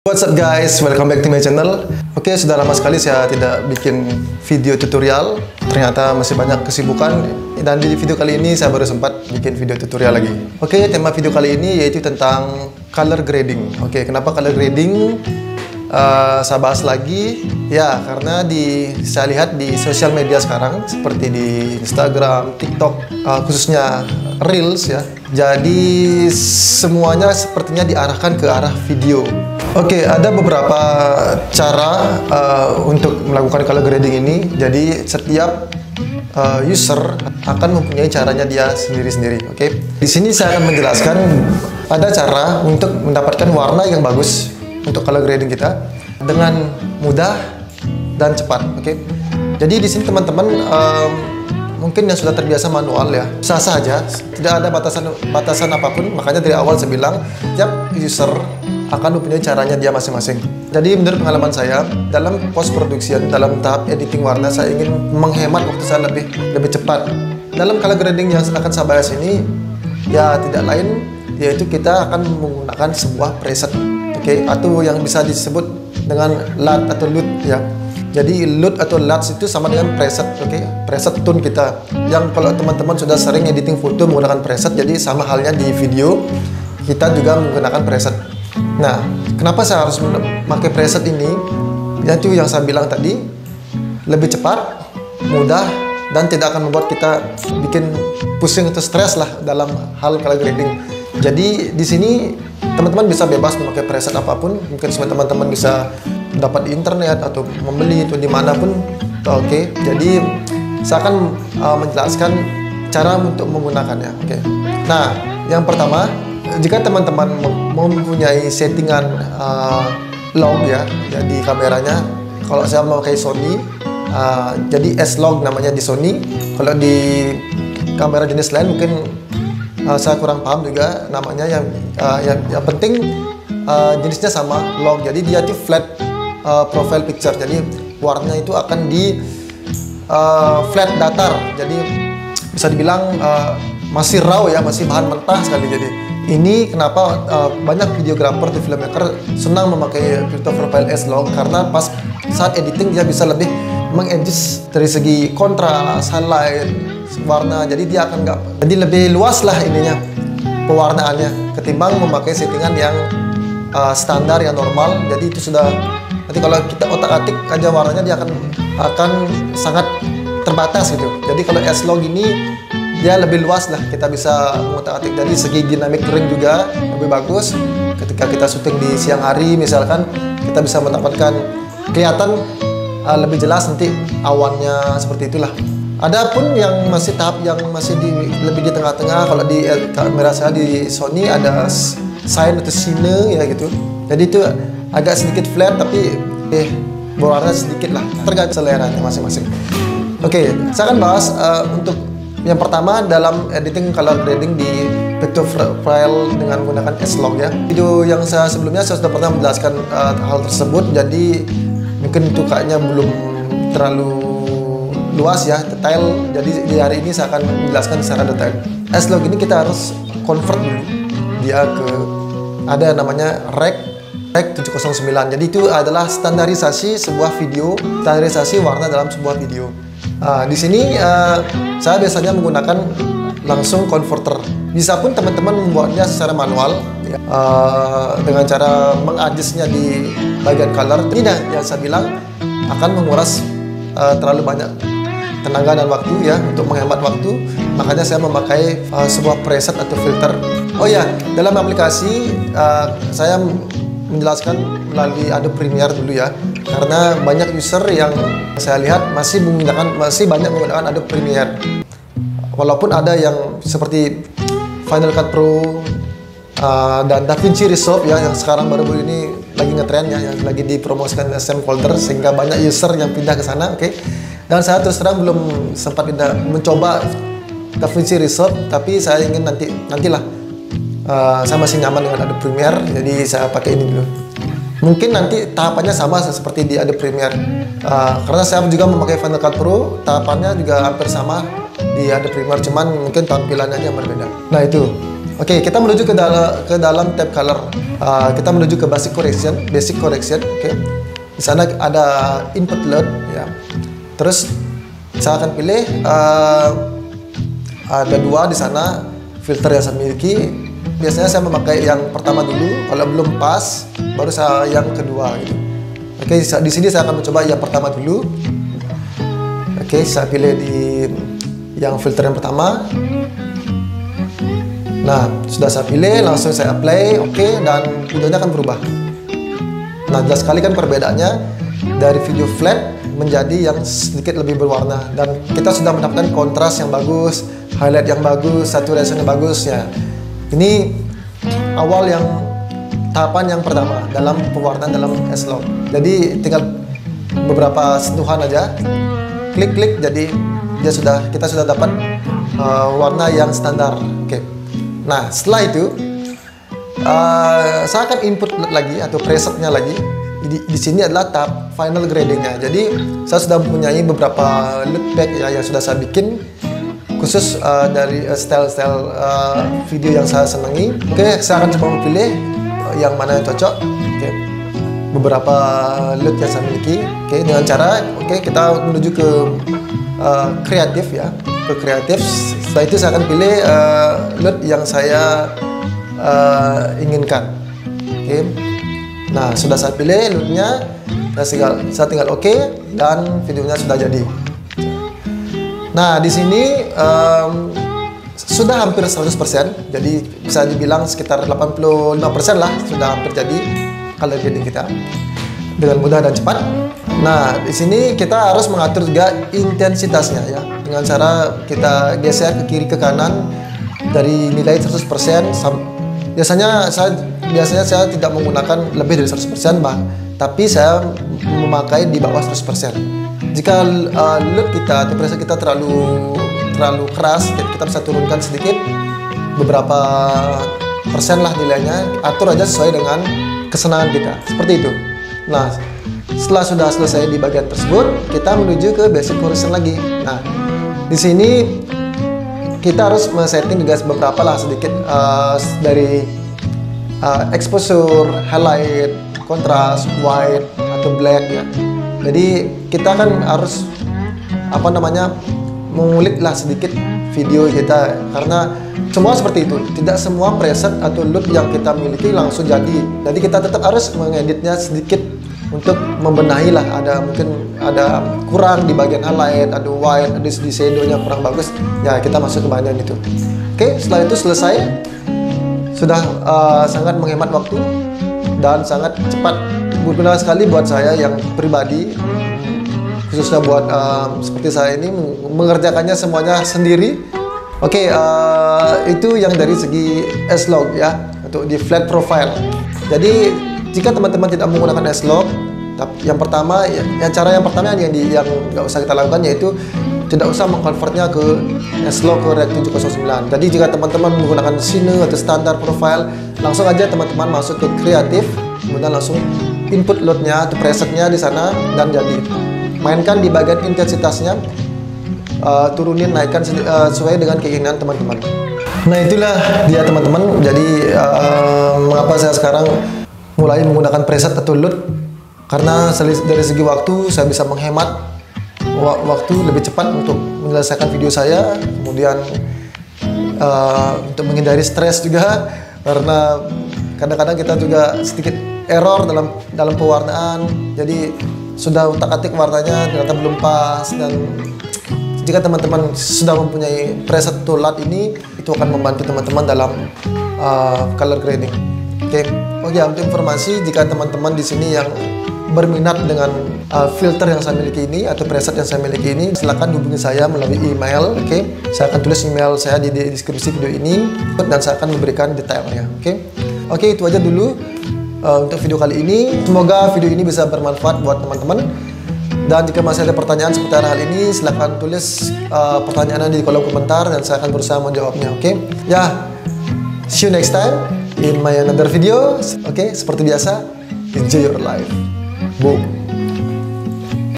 What's up guys, welcome back to my channel. Oke, sudah lama sekali saya tidak bikin video tutorial. Ternyata masih banyak kesibukan. Dan di video kali ini saya baru sempat bikin video tutorial lagi. Oke, tema video kali ini yaitu tentang color grading. Oke, kenapa color grading? Saya bahas lagi. Ya, karena saya lihat di sosial media sekarang seperti di Instagram, TikTok, khususnya Reels ya. Jadi semuanya sepertinya diarahkan ke arah video. Oke, ada beberapa cara untuk melakukan color grading ini. Jadi setiap user akan mempunyai caranya dia sendiri-sendiri. Oke, di sini saya akan menjelaskan ada cara untuk mendapatkan warna yang bagus untuk color grading kita dengan mudah dan cepat. Oke, jadi di sini teman-teman mungkin yang sudah terbiasa manual ya, sah saja, tidak ada batasan apapun. Makanya dari awal saya bilang tiap user akan mempunyai caranya dia masing-masing. Jadi menurut pengalaman saya dalam post production, dalam tahap editing warna, saya ingin menghemat waktu saya lebih cepat. Dalam color grading yang akan saya bahas ini ya tidak lain yaitu kita akan menggunakan sebuah preset, oke, atau yang bisa disebut dengan LUT atau LUT ya. Jadi LUT atau LUTs itu sama dengan preset, oke, preset tone kita. Yang kalau teman-teman sudah sering editing foto menggunakan preset, jadi sama halnya di video kita juga menggunakan preset. Nah, kenapa saya harus memakai preset ini? Yaitu yang saya bilang tadi, lebih cepat, mudah, dan tidak akan membuat kita bikin pusing atau stres lah dalam hal color grading. Jadi di sini teman-teman bisa bebas memakai preset apapun. Mungkin semua teman-teman bisa dapat di internet atau membeli atau dimanapun. Oke, jadi saya akan menjelaskan cara untuk menggunakannya. Oke. Nah, yang pertama, jika teman-teman mempunyai settingan log ya di kameranya, kalau saya memakai Sony, jadi S-Log namanya di Sony. Kalau di kamera jenis lain mungkin saya kurang paham juga namanya. Yang penting jenisnya sama, log. Jadi dia itu flat profile picture. Jadi warnanya itu akan di flat datar. Jadi bisa dibilang masih raw ya, masih bahan mentah sekali. Jadi ini kenapa banyak videografer atau filmmaker senang memakai filter profile S-Log, karena pas saat editing dia bisa lebih mengadjust dari segi kontras, highlight, warna. Jadi dia akan jadi lebih luas lah ininya pewarnaannya ketimbang memakai settingan yang standar yang normal. Jadi itu sudah nanti kalau kita otak-atik aja warnanya dia akan sangat terbatas gitu. Jadi kalau S-Log ini dia lebih luas lah, kita bisa mengotak-atik. Dari segi dinamik ring juga lebih bagus. Ketika kita syuting di siang hari misalkan, kita bisa mendapatkan kelihatan lebih jelas nanti awannya, seperti itulah. Adapun yang masih tahap yang masih lebih di tengah-tengah, kalau di kamera saya di Sony ada Shine atau Shine ya gitu. Jadi itu agak sedikit flat tapi berwarna sedikit lah, tergantung selera masing-masing. Oke, saya akan bahas untuk yang pertama dalam editing color grading di picture profile dengan menggunakan S-Log ya. Video yang saya sebelumnya saya sudah pernah menjelaskan hal tersebut, jadi mungkin itu kayaknya belum terlalu luas ya, detail. Jadi di hari ini saya akan menjelaskan secara detail. S-Log ini kita harus convert dulu dia ke ada namanya Rec 709. Jadi itu adalah standarisasi sebuah video, standarisasi warna dalam sebuah video. Di sini saya biasanya menggunakan langsung converter. Bisa pun teman-teman membuatnya secara manual ya, dengan cara mengadjustnya di bagian color. Ini yang saya bilang akan menguras terlalu banyak tenaga dan waktu ya, untuk menghemat waktu. Makanya saya memakai sebuah preset atau filter. Oh ya, dalam aplikasi saya menjelaskan melalui Adobe Premiere dulu ya, karena banyak user yang saya lihat masih banyak menggunakan Adobe Premiere. Walaupun ada yang seperti Final Cut Pro dan DaVinci Resolve ya, yang sekarang baru-baru ini lagi ngetren ya, yang lagi dipromosikan SM Folder, sehingga banyak user yang pindah ke sana. Oke. Dan saya terus terang belum sempat mencoba DaVinci Resolve, tapi saya ingin nantilah. Saya masih nyaman dengan Adobe Premiere, jadi saya pakai ini dulu. Mungkin nanti tahapannya sama seperti di Adobe Premiere, karena saya juga memakai Final Cut Pro, tahapannya juga hampir sama di Adobe Premiere, cuman mungkin tampilannya yang berbeda. Nah itu, Oke, kita menuju ke dalam tab color. Kita menuju ke basic correction. Oke. Di sana ada input load ya. Terus saya akan pilih ada dua di sana filter yang saya miliki. Biasanya saya memakai yang pertama dulu, kalau belum pas baru saya yang kedua gitu. Oke, di sini saya akan mencoba yang pertama dulu. Oke, saya pilih di yang filter yang pertama. Nah, sudah saya pilih, langsung saya apply. Oke, dan videonya akan berubah. Nah, jelas sekali kan perbedaannya dari video flat menjadi yang sedikit lebih berwarna, dan kita sudah mendapatkan kontras yang bagus, highlight yang bagus, saturation yang bagus ya. Ini awal yang tahapan yang pertama dalam pewarnaan dalam S-Log. Jadi tinggal beberapa sentuhan aja, klik, jadi kita sudah dapat warna yang standar. Oke. Nah, setelah itu saya akan input lagi atau presetnya lagi. Di sini adalah tahap final gradingnya. Jadi saya sudah mempunyai beberapa look pack ya yang sudah saya bikin khusus dari style-style video yang saya senangi. Oke, saya akan coba memilih yang mana yang cocok. Oke, beberapa look yang saya miliki. Oke, dengan cara kita menuju ke kreatif ya, ke kreatif. Setelah itu saya akan pilih look yang saya inginkan. Oke. Nah, sudah saya pilih looknya, saya tinggal oke, dan videonya sudah jadi. Nah, di sini sudah hampir 100%, jadi bisa dibilang sekitar 85% lah sudah hampir jadi color grading kita dengan mudah dan cepat. Nah, di sini kita harus mengatur juga intensitasnya ya, dengan cara kita geser ke kiri ke kanan dari nilai 100%. Biasanya saya tidak menggunakan lebih dari 100%, tapi saya memakai di bawah 100%. Jika look kita atau preset kita terlalu keras, kita bisa turunkan sedikit, beberapa persen lah nilainya. Atur aja sesuai dengan kesenangan kita, seperti itu. Nah, setelah sudah selesai di bagian tersebut, kita menuju ke basic correction lagi. Nah, di sini kita harus men-setting juga beberapa lah sedikit dari exposure, highlight, kontras, white atau black ya. Jadi kita kan harus mengulik lah sedikit video kita, karena semua seperti itu. Tidak semua preset atau look yang kita miliki langsung jadi. Jadi kita tetap harus mengeditnya sedikit untuk membenahi lah. Mungkin ada kurang di bagian highlight, ada white, ada di shadownya kurang bagus. Ya, kita masuk ke bagian itu. Oke, setelah itu selesai. Sudah sangat menghemat waktu dan sangat cepat, berguna sekali buat saya yang pribadi, khususnya buat seperti saya ini mengerjakannya semuanya sendiri. Oke, itu yang dari segi S-Log ya, untuk di flat profile. Jadi jika teman-teman tidak menggunakan S-Log, yang pertama cara yang pertama yang nggak usah kita lakukan, yaitu tidak usah mengkonvertnya ke S-Log ke Rec 709. Jadi jika teman-teman menggunakan Cine atau standar profile, langsung aja teman-teman masuk ke kreatif, kemudian langsung input loadnya atau presetnya di sana, dan jadi mainkan di bagian intensitasnya, turunin, naikkan sesuai dengan keinginan teman-teman. Nah, itulah dia teman-teman. Jadi mengapa saya sekarang mulai menggunakan preset atau load, karena dari segi waktu saya bisa menghemat waktu lebih cepat untuk menyelesaikan video saya, kemudian untuk menghindari stres juga, karena kadang-kadang kita juga sedikit error dalam pewarnaan. Jadi sudah utak-atik warnanya ternyata belum pas, dan jika teman-teman sudah mempunyai preset atau LUT ini, itu akan membantu teman-teman dalam color grading. Oke, untuk informasi, jika teman-teman di sini yang berminat dengan filter yang saya miliki ini atau preset yang saya miliki ini, silakan hubungi saya melalui email. Oke, saya akan tulis email saya di deskripsi video ini, dan saya akan memberikan detailnya. Oke, itu aja dulu untuk video kali ini. Semoga video ini bisa bermanfaat buat teman-teman. Dan jika masih ada pertanyaan seputar hal ini, silakan tulis pertanyaannya di kolom komentar, dan saya akan berusaha menjawabnya. See you next time in my another video. Seperti biasa, enjoy your life. Boom.